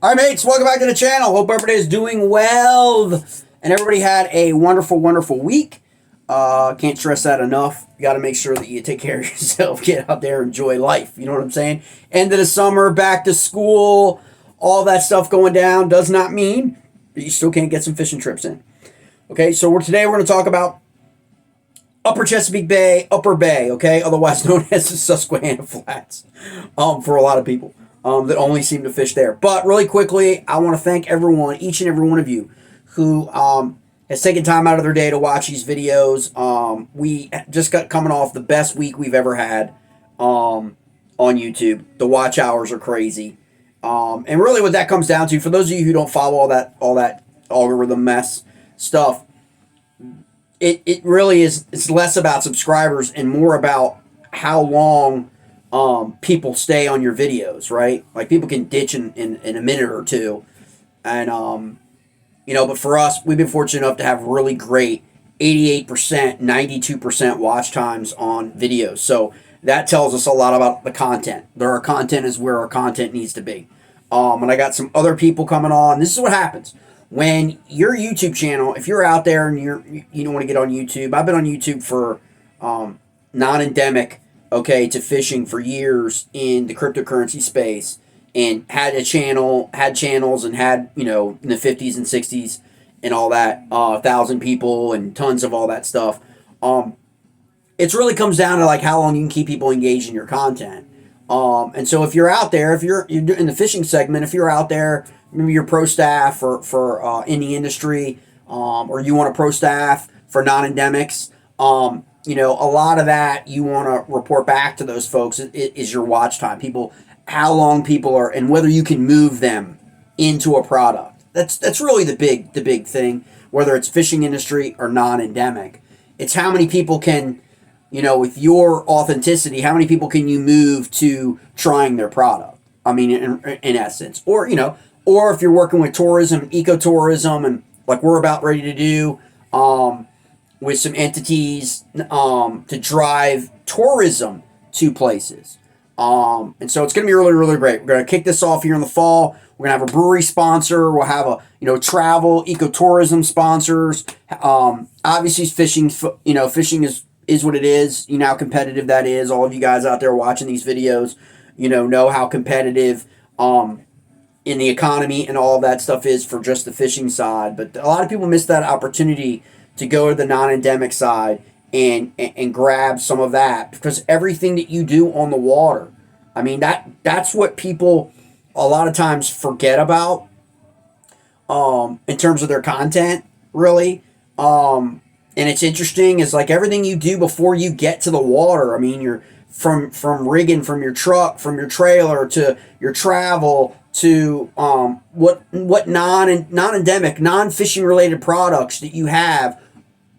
All right, mates, welcome back to the channel. Hope everybody is doing well and everybody had a wonderful, wonderful week. Can't stress that enough. You got to make sure that you take care of yourself, get out there, enjoy life. You know what I'm saying? End of the summer, back to school, all that stuff going down does not mean that you still can't get some fishing trips in. Okay, so today we're going to talk about Upper Chesapeake Bay, Upper Bay, okay, otherwise known as the Susquehanna Flats, for a lot of people that only seem to fish there. But really quickly, I want to thank everyone, each and every one of you, who has taken time out of their day to watch these videos. We just got coming off the best week we've ever had on YouTube. The watch hours are crazy, and really, what that comes down to, for those of you who don't follow all that algorithm mess stuff, it really is. It's less about subscribers and more about how long people stay on your videos, right? Like, people can ditch in a minute or two, and you know, but for us, we've been fortunate enough to have really great 88%, 92% watch times on videos. So that tells us a lot about the content. Our content is where our content needs to be. And I got some other people coming on. This is what happens when your YouTube channel, if you're out there and you don't want to get on YouTube. I've been on YouTube for non-endemic, okay, to fishing for years in the cryptocurrency space, and had channels and had, you know, in the 50s and 60s and all that, 1,000 people and tons of all that stuff. It really comes down to like how long you can keep people engaged in your content. And so if you're out there, if you're in the fishing segment, if you're out there, maybe you're pro staff for in the industry, or you want a pro staff for non-endemics, you know, a lot of that you want to report back to those folks is your watch time. People, how long people are, and whether you can move them into a product. That's really the big thing, whether it's fishing industry or non-endemic. It's how many people can, you know, with your authenticity, how many people can you move to trying their product? I mean, in essence. Or, you know, or if you're working with tourism, ecotourism, and like we're about ready to do with some entities to drive tourism to places. And so it's going to be really, really great. We're going to kick this off here in the fall. We're going to have a brewery sponsor. We'll have a, you know, travel, ecotourism sponsors. Obviously, fishing, you know, fishing is what it is. You know how competitive that is. All of you guys out there watching these videos, you know how competitive in the economy and all of that stuff is for just the fishing side. But a lot of people miss that opportunity to go to the non-endemic side and grab some of that, because everything that you do on the water, I mean, that's what people a lot of times forget about in terms of their content, really. And it's interesting, is like everything you do before you get to the water. I mean, you're from rigging, from your truck, from your trailer, to your travel, to what non-endemic, non-fishing related products that you have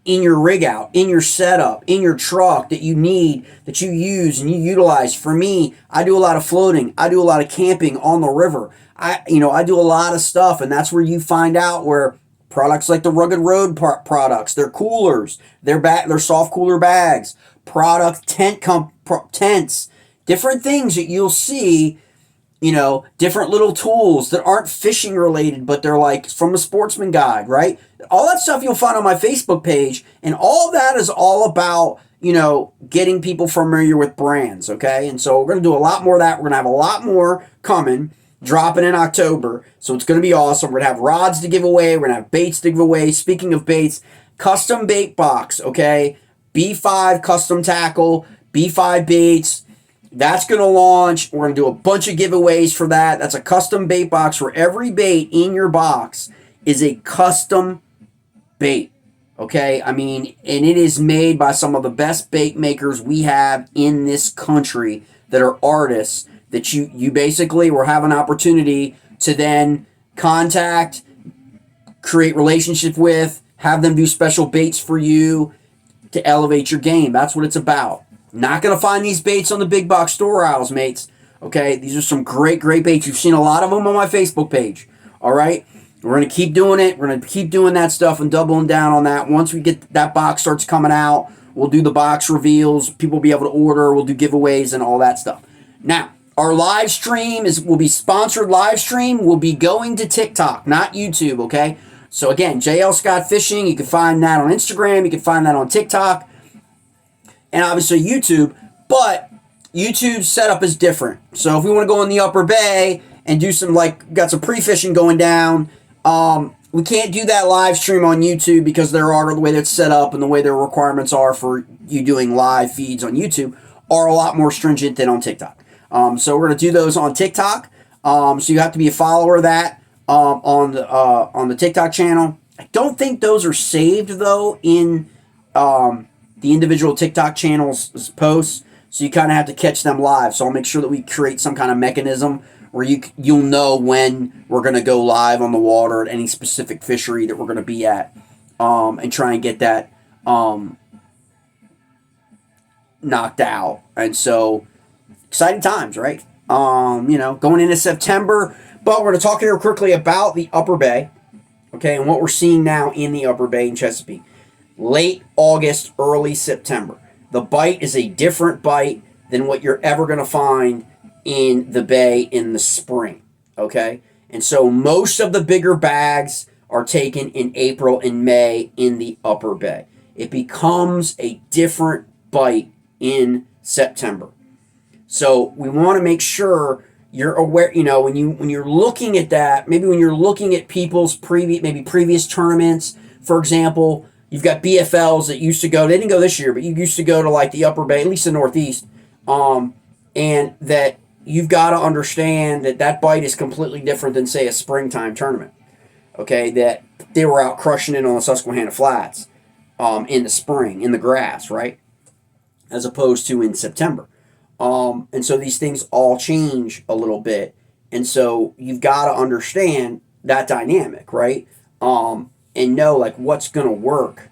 in your rig out, in your setup, in your truck that you need, that you use and you utilize. For me, I do a lot of floating. I do a lot of camping on the river. I do a lot of stuff, and that's where you find out where products like the Rugged Road products, their coolers, their soft cooler bags, tents, different things that you'll see, you know, different little tools that aren't fishing related, but they're like from a sportsman guide, right? All that stuff you'll find on my Facebook page, and all that is all about, you know, getting people familiar with brands, okay? And so we're going to do a lot more of that. We're going to have a lot more coming, dropping in October, so it's going to be awesome. We're going to have rods to give away. We're going to have baits to give away. Speaking of baits, custom bait box, okay? B5 custom tackle, B5 baits. That's going to launch. We're going to do a bunch of giveaways for that. That's a custom bait box where every bait in your box is a custom bait. Okay? I mean, and it is made by some of the best bait makers we have in this country that are artists that you basically will have an opportunity to then contact, create relationship with, have them do special baits for you to elevate your game. That's what it's about. Not going to find these baits on the big box store aisles, mates. Okay, these are some great baits. You've seen a lot of them on my Facebook page. All right, we're going to keep doing it. We're going to keep doing that stuff and doubling down on that. Once we get that box starts coming out, we'll do the box reveals. People will be able to order. We'll do giveaways and all that stuff. Now, Our live stream will be sponsored live stream. Will be going to TikTok, not YouTube, okay? So again, JL Scott Fishing, you can find that on Instagram, you can find that on TikTok, and obviously YouTube, but YouTube's setup is different. So if we want to go in the Upper Bay and do some, got some pre-fishing going down, we can't do that live stream on YouTube because the way that's set up and the way their requirements are for you doing live feeds on YouTube are a lot more stringent than on TikTok. So we're going to do those on TikTok. So you have to be a follower of that on the TikTok channel. I don't think those are saved, though, in the individual TikTok channels' posts. So you kind of have to catch them live. So I'll make sure that we create some kind of mechanism where you'll know when we're going to go live on the water at any specific fishery that we're going to be at, and try and get that knocked out. And so, exciting times, right? Going into September. But we're going to talk here quickly about the Upper Bay, okay, and what we're seeing now in the Upper Bay in Chesapeake. Late August, early September. The bite is a different bite than what you're ever going to find in the bay in the spring, okay? And so most of the bigger bags are taken in April and May in the Upper Bay. It becomes a different bite in September. So we want to make sure you're aware, when you're looking at that, maybe when you're looking at people's previous tournaments, for example, you've got BFLs that used to go, they didn't go this year, but you used to go to the Upper Bay, at least the Northeast, and that you've got to understand that bite is completely different than, say, a springtime tournament, okay, that they were out crushing it on the Susquehanna Flats in the spring, in the grass, right, as opposed to in September. And so these things all change a little bit, and so you've got to understand that dynamic, right, and know what's going to work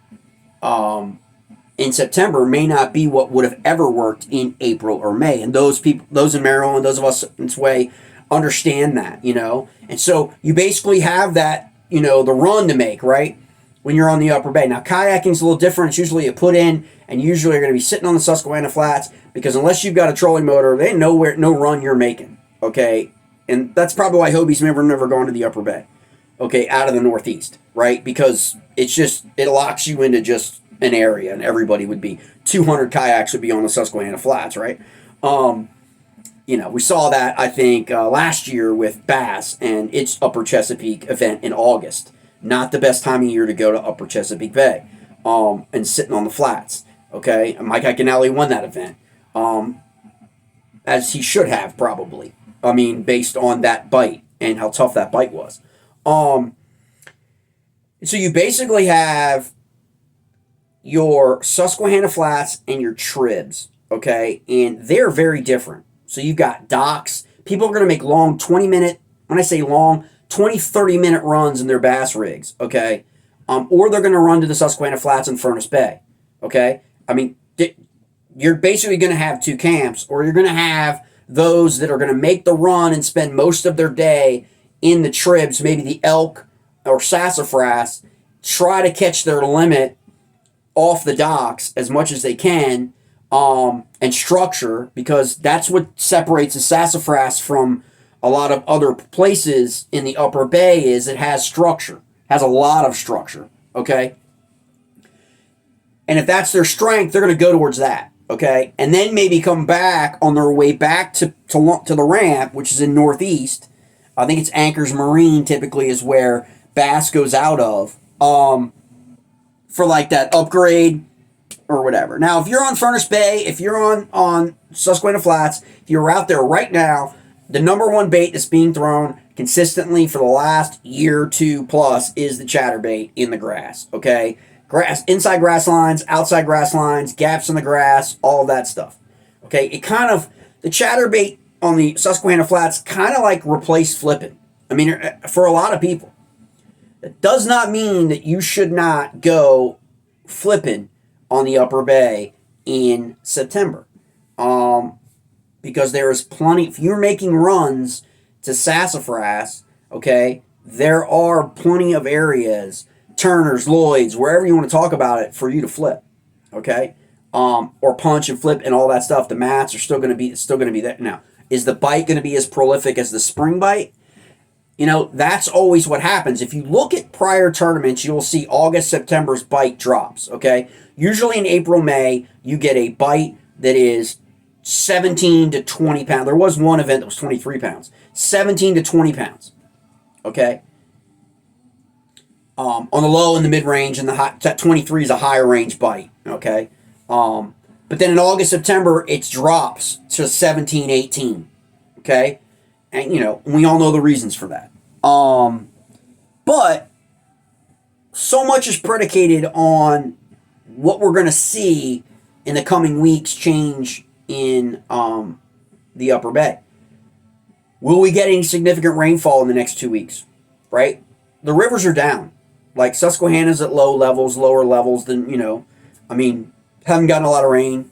in September may not be what would have ever worked in April or May. And those in Maryland, those of us in this way, understand that, And so you basically have that, the run to make, right, when you're on the Upper Bay. Now, kayaking's a little different. It's usually a put in, and usually you're going to be sitting on the Susquehanna Flats because unless you've got a trolling motor, there ain't no run you're making, okay? And that's probably why Hobie's never gone to the Upper Bay, okay, out of the Northeast, right? Because it locks you into just an area, and everybody would be 200 kayaks would be on the Susquehanna Flats, right? We saw that I think last year with Bass and its Upper Chesapeake event in August. Not the best time of year to go to Upper Chesapeake Bay, and sitting on the flats. Okay, Mike Iaconelli won that event, as he should have probably. I mean, based on that bite and how tough that bite was. So you basically have your Susquehanna Flats and your Tribs, okay? And they're very different. So you've got docks. People are going to make long 20-minute, when I say long, 20, 30-minute runs in their bass rigs, okay? Or they're going to run to the Susquehanna Flats in Furnace Bay, okay? I mean, you're basically going to have two camps, or you're going to have those that are going to make the run and spend most of their day in the Tribs, maybe the elk or sassafras, try to catch their limit off the docks as much as they can, and structure, because that's what separates the sassafras from a lot of other places in the Upper Bay is it has structure, has a lot of structure, okay? And if that's their strength, they're going to go towards that, okay? And then maybe come back on their way back to the ramp, which is in Northeast. I think it's Anchors Marine typically is where bass goes out of, for that upgrade or whatever. Now, if you're on Furnace Bay, if you're on Susquehanna Flats, if you're out there right now, the number one bait that's being thrown consistently for the last year or two plus is the chatterbait in the grass, okay? Grass, inside grass lines, outside grass lines, gaps in the grass, all of that stuff, okay? The chatterbait on the Susquehanna Flats kind of replaced flipping. I mean, for a lot of people. It does not mean that you should not go flipping on the Upper Bay in September. Because there is plenty, if you're making runs to sassafras, okay, there are plenty of areas, Turner's, Lloyd's, wherever you want to talk about it, for you to flip, okay? Or punch and flip and all that stuff. The mats are still going to be there. Now, Is the bite going to be as prolific as the spring bite? That's always what happens. If you look at prior tournaments, you'll see August, September's bite drops, okay? Usually in April, May, you get a bite that is 17 to 20 pounds. There was one event that was 23 pounds. 17 to 20 pounds, okay? On the low and the mid-range, and that 23 is a higher range bite, okay? But then in August, September, it drops to 17, 18, okay? And, we all know the reasons for that. But so much is predicated on what we're going to see in the coming weeks change in the Upper Bay. Will we get any significant rainfall in the next 2 weeks? Right? The rivers are down. Like Susquehanna's at lower levels than, haven't gotten a lot of rain.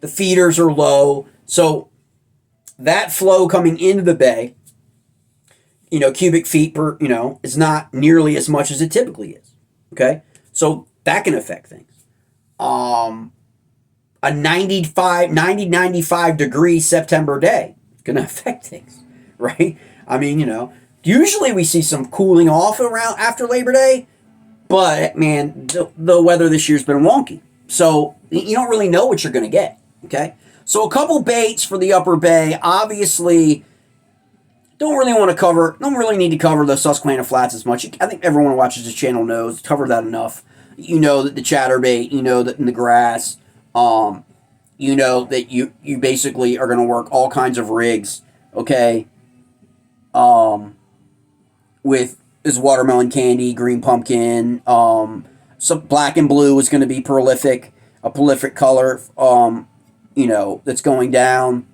The feeders are low. So that flow coming into the bay, cubic feet per, is not nearly as much as it typically is. Okay? So that can affect things. A 95 degree September day is going to affect things, right? Usually we see some cooling off around after Labor Day, but man, the weather this year's been wonky. So you don't really know what you're going to get, okay? So a couple baits for the Upper Bay. Obviously, don't really need to cover the Susquehanna Flats as much. I think everyone who watches this channel knows, cover that enough. You know that the chatterbait, that in the grass, that you basically are going to work all kinds of rigs, okay? With this watermelon candy, green pumpkin, some black and blue is going to be prolific, a prolific color, that's going down.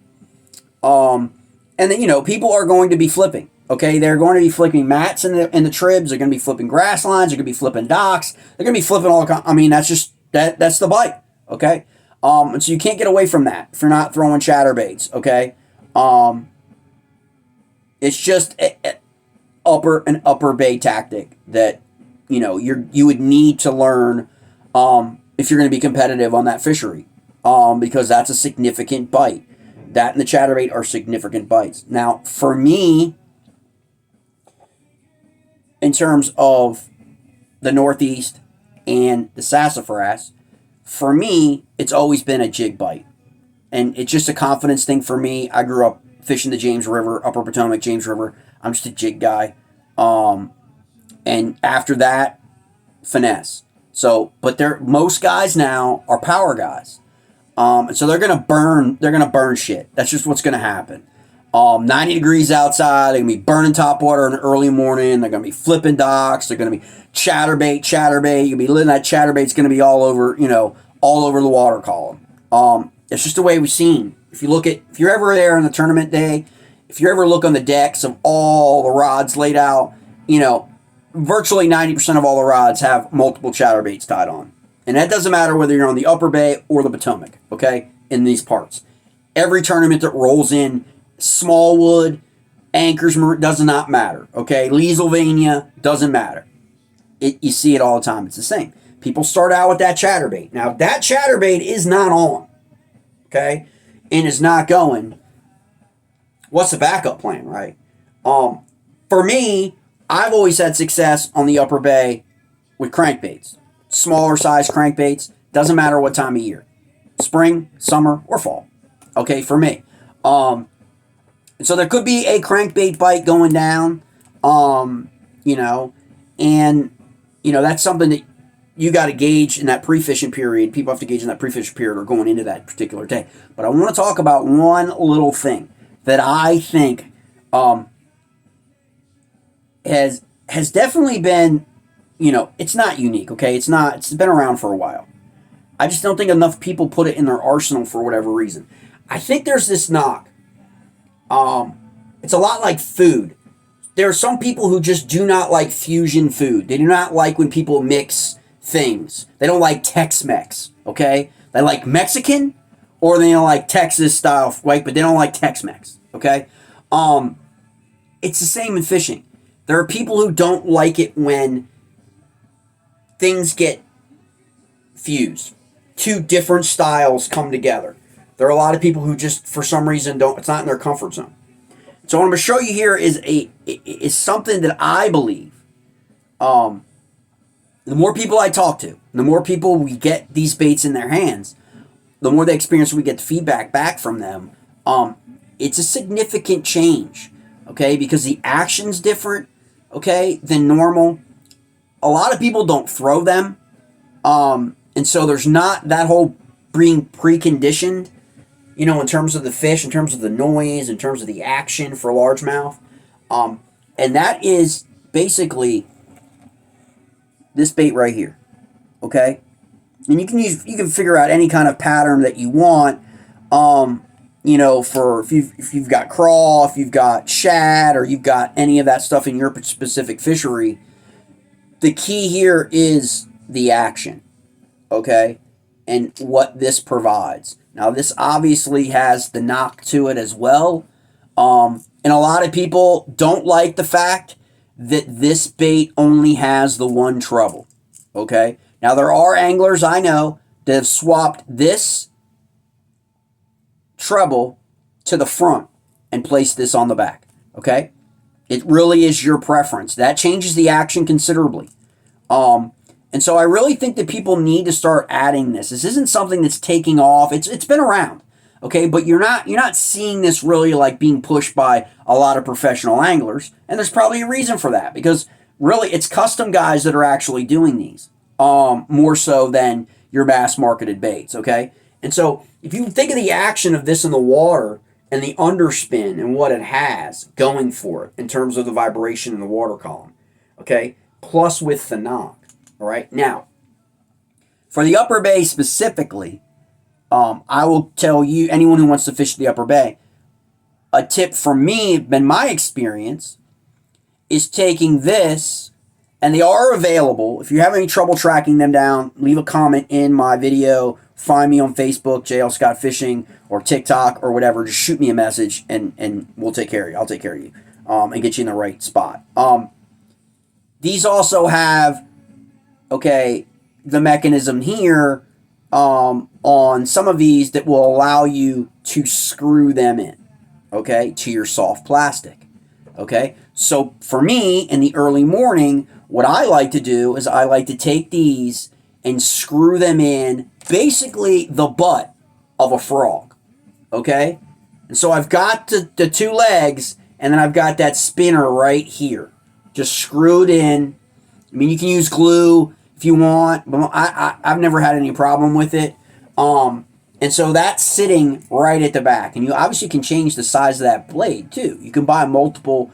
And then, people are going to be flipping. Okay, they're going to be flipping mats in the tribs. They're going to be flipping grass lines. They're going to be flipping docks. They're going to be flipping all. That's just that's the bite. Okay, and so you can't get away from that if you're not throwing chatterbaits. Okay, it's just an upper bay tactic that you would need to learn if you're going to be competitive on that fishery, because that's a significant bite. That and the chatterbait are significant bites. Now, for me, in terms of the Northeast and the sassafras, for me, it's always been a jig bite. And it's just a confidence thing for me. I grew up fishing the James River, Upper Potomac, James River. I'm just a jig guy. And after that, finesse. So, but most guys now are power guys. And so they're gonna burn shit. That's just what's gonna happen. 90 degrees outside, they're gonna be burning top water in the early morning, they're gonna be flipping docks, they're gonna be chatterbait, you're gonna be letting that chatterbait's gonna be all over the water column. It's just the way we've seen. If you're ever there on the tournament day, if you ever look on the decks of all the rods laid out, virtually 90% of all the rods have multiple chatterbaits tied on. And that doesn't matter whether you're on the Upper Bay or the Potomac, okay, in these parts. Every tournament that rolls in, Smallwood, Anchors, does not matter, okay? Leesylvania, doesn't matter. You see it all the time. It's the same. People start out with that chatterbait. Now, that chatterbait is not on, okay, and is not going. What's the backup plan, right? For me, I've always had success on the Upper Bay with crankbaits. Smaller size crankbaits, doesn't matter what time of year. Spring, summer, or fall. Okay, for me. And so there could be a crankbait bite going down, and, that's something that you got to gauge in that pre-fishing period. People have to gauge in that pre-fishing period or going into that particular day. But I want to talk about one little thing that I think has definitely been, it's not unique, okay? It's been around for a while. I just don't think enough people put it in their arsenal for whatever reason. I think there's this knock. It's a lot like food. There are some people who just do not like fusion food. They do not like when people mix things. They don't like Tex-Mex, okay? They like Mexican, or they don't like Texas style, right? But they don't like Tex-Mex, okay? It's the same in fishing. There are people who don't like it when things get fused. Two different styles come together. There are a lot of people who just, for some reason, don't. It's not in their comfort zone. So what I'm going to show you here is something that I believe. The more people I talk to, the more people we get these baits in their hands, the more they experience, we get the feedback back from them. It's a significant change, okay? Because the action's different, okay, than normal. A lot of people don't throw them, and so there's not that whole being preconditioned, you know, in terms of the fish, in terms of the noise, in terms of the action for largemouth. And that is basically this bait right here, okay? And you can figure out any kind of pattern that you want, you know, for if you've got crawl, if you've got shad, or you've got any of that stuff in your specific fishery. The key here is the action, okay, and what this provides. Now, this obviously has the knock to it as well, and a lot of people don't like the fact that this bait only has the one treble, okay? Now, there are anglers I know that have swapped this treble to the front and placed this on the back, okay? It really is your preference. That changes the action considerably. And so I really think that people need to start adding this. This isn't something that's taking off. It's been around, okay? But you're not seeing this really like being pushed by a lot of professional anglers, and there's probably a reason for that, because really it's custom guys that are actually doing these, more so than your mass marketed baits, okay? And so if you think of the action of this in the water and the underspin and what it has going for it in terms of the vibration in the water column, okay, plus with the knock, all right? Now, for the Upper Bay specifically, I will tell you, anyone who wants to fish the Upper Bay, a tip from me, in my experience, is taking this, and they are available. If you have any trouble tracking them down, leave a comment in my video. Find me on Facebook, JL Scott Fishing, or TikTok, or whatever. Just shoot me a message, and we'll take care of you. I'll take care of you, and get you in the right spot. These also have, okay, the mechanism here on some of these that will allow you to screw them in, okay, to your soft plastic, okay? So for me, in the early morning, what I like to do is I like to take these and screw them in basically the butt of a frog, okay? And so I've got the two legs, and then I've got that spinner right here, just screwed in. I mean, you can use glue if you want, but I've never had any problem with it. And so that's sitting right at the back. And you obviously can change the size of that blade too. You can buy multiple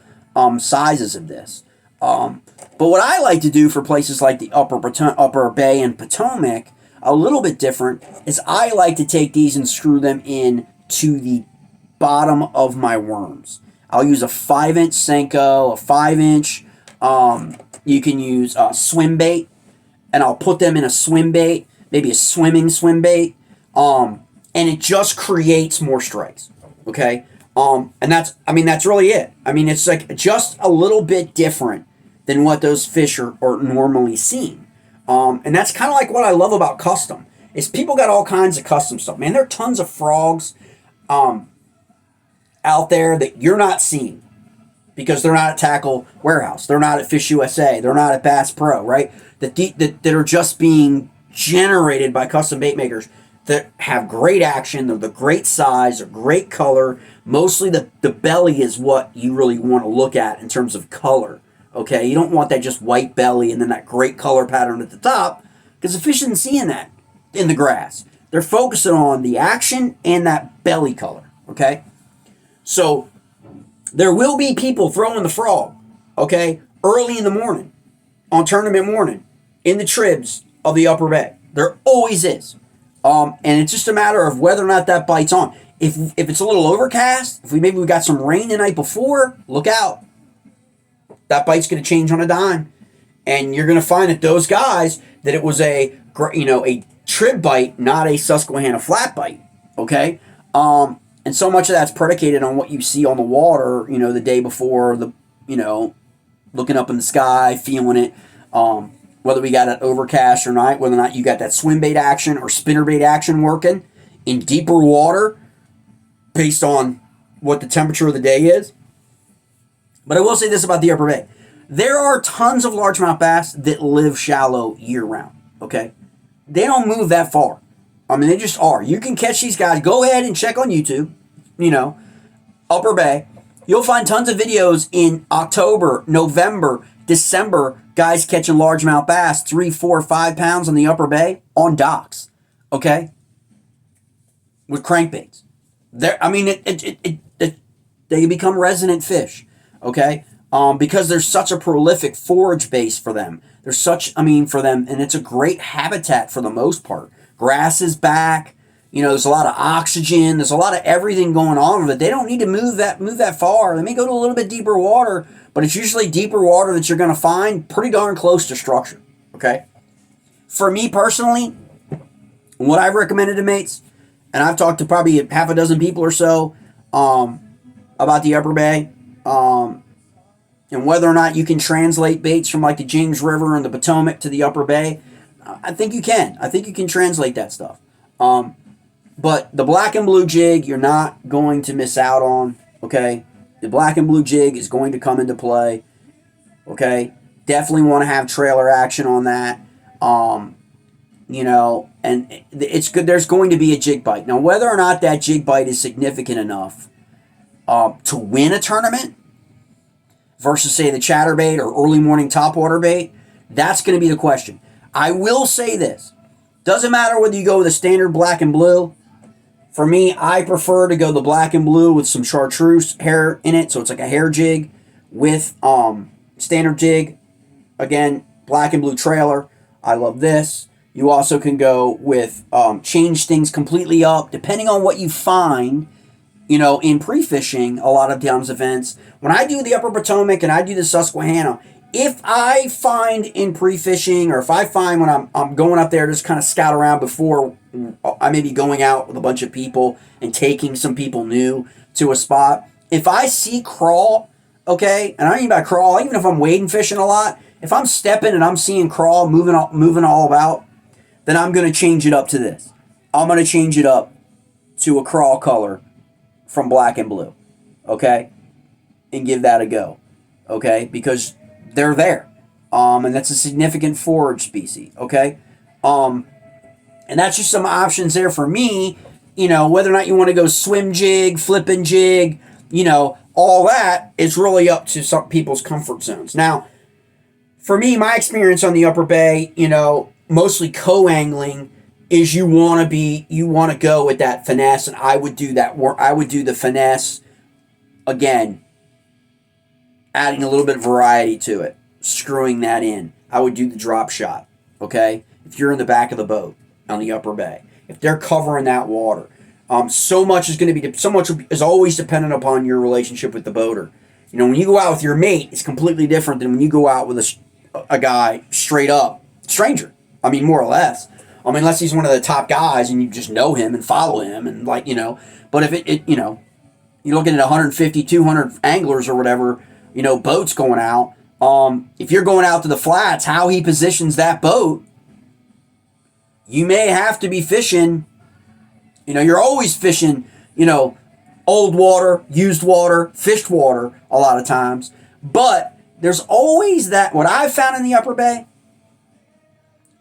sizes of this. But what I like to do for places like the Upper Bay and Potomac, a little bit different, is I like to take these and screw them in to the bottom of my worms. I'll use a 5-inch Senko, a 5-inch. You can use a swim bait, and I'll put them in a swim bait, maybe a swimming swim bait, and it just creates more strikes, okay? And that's really it. I mean, it's like just a little bit different than what those fish are normally seen. And that's kind of like what I love about custom, is people got all kinds of custom stuff. Man, there are tons of frogs out there that you're not seeing because they're not at Tackle Warehouse. They're not at Fish USA. They're not at Bass Pro, right? That are just being generated by custom bait makers that have great action. They're the great size. They're great color. Mostly the belly is what you really want to look at in terms of color, okay? You don't want that just white belly and then that great color pattern at the top, because the fish isn't seeing that in the grass. They're focusing on the action and that belly color, okay? So there will be people throwing the frog, okay, early in the morning, on tournament morning, in the tribs of the Upper Bay. There always is. And it's just a matter of whether or not that bites on. If it's a little overcast, if maybe we got some rain the night before, look out. That bite's going to change on a dime. And you're going to find that those guys, that it was a trib bite, not a Susquehanna flat bite, okay? And so much of that's predicated on what you see on the water, the day before, looking up in the sky, feeling it, whether we got an overcast or not, whether or not you got that swim bait action or spinner bait action working in deeper water based on what the temperature of the day is. But I will say this about the Upper Bay. There are tons of largemouth bass that live shallow year-round, okay? They don't move that far. I mean, they just are. You can catch these guys. Go ahead and check on YouTube, Upper Bay. You'll find tons of videos in October, November, December, guys catching largemouth bass, 3, 4, 5 pounds on the Upper Bay on docks, okay? With crankbaits. They become resident fish, okay? Because there's such a prolific forage base for them. For them, and it's a great habitat for the most part. Grass is back. There's a lot of oxygen. There's a lot of everything going on with it. They don't need to move that far. They may go to a little bit deeper water, but it's usually deeper water that you're going to find pretty darn close to structure, okay? For me personally, what I've recommended to mates, and I've talked to probably half a dozen people or so about the Upper Bay, and whether or not you can translate baits from like the James River and the Potomac to the Upper Bay. I think you can. I think you can translate that stuff. But the black and blue jig, you're not going to miss out on, okay? The black and blue jig is going to come into play, okay? Definitely want to have trailer action on that. And it's good. There's going to be a jig bite. Now, whether or not that jig bite is significant enough to win a tournament versus, say, the chatterbait or early morning topwater bait, that's going to be the question. I will say this. Doesn't matter whether you go with a standard black and blue. For me, I prefer to go the black and blue with some chartreuse hair in it, so it's like a hair jig with standard jig. Again, black and blue trailer. I love this. You also can go with change things completely up, depending on what you find, in pre-fishing a lot of times events. When I do the Upper Potomac and I do the Susquehanna, if I find in pre-fishing, or if I find when I'm going up there to just kind of scout around before I may be going out with a bunch of people and taking some people new to a spot, if I see crawl, okay, and I don't mean by crawl, even if I'm wading fishing a lot, if I'm stepping and I'm seeing crawl moving all about, then I'm going to change it up to this. I'm going to change it up to a crawl color from black and blue, okay, and give that a go, okay, because they're there, and that's a significant forage species, okay, and that's just some options there for me, whether or not you want to go swim jig, flipping jig, all that is really up to some people's comfort zones. Now, for me, my experience on the Upper Bay, mostly co-angling, is you want to go with that finesse, and I would do that. I would do the finesse again, adding a little bit of variety to it, screwing that in. I would do the drop shot, okay? If you're in the back of the boat on the Upper Bay, if they're covering that water, so much is always dependent upon your relationship with the boater. When you go out with your mate, it's completely different than when you go out with a guy straight up stranger. I mean, more or less. Unless he's one of the top guys and you just know him and follow him and But if you're looking at 150, 200 anglers or whatever, boats going out. If you're going out to the flats, how he positions that boat, you may have to be fishing. You're always fishing, old water, used water, fished water a lot of times. But there's always that, what I've found in the Upper Bay,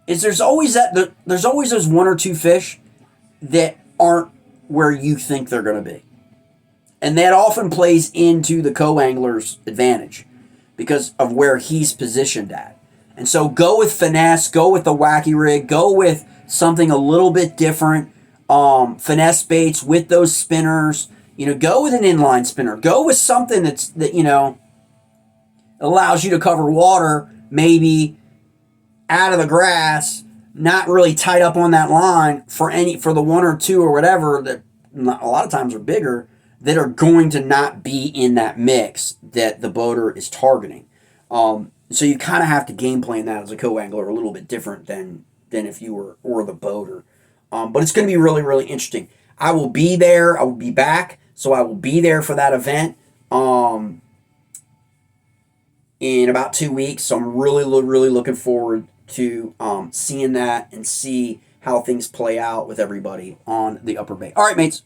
is there's always those one or two fish that aren't where you think they're going to be. And that often plays into the co-angler's advantage because of where he's positioned at. And so go with finesse, go with the wacky rig, go with something a little bit different, finesse baits with those spinners, go with an inline spinner, go with something that allows you to cover water, maybe out of the grass, not really tied up on that line for the one or two or whatever that a lot of times are bigger, that are going to not be in that mix that the boater is targeting. So you kind of have to game plan that as a co-angler a little bit different than if you were the boater. But it's going to be really, really interesting. I will be there. I will be back. So I will be there for that event in about 2 weeks. So I'm really, really looking forward to seeing that and see how things play out with everybody on the Upper Bay. All right, mates.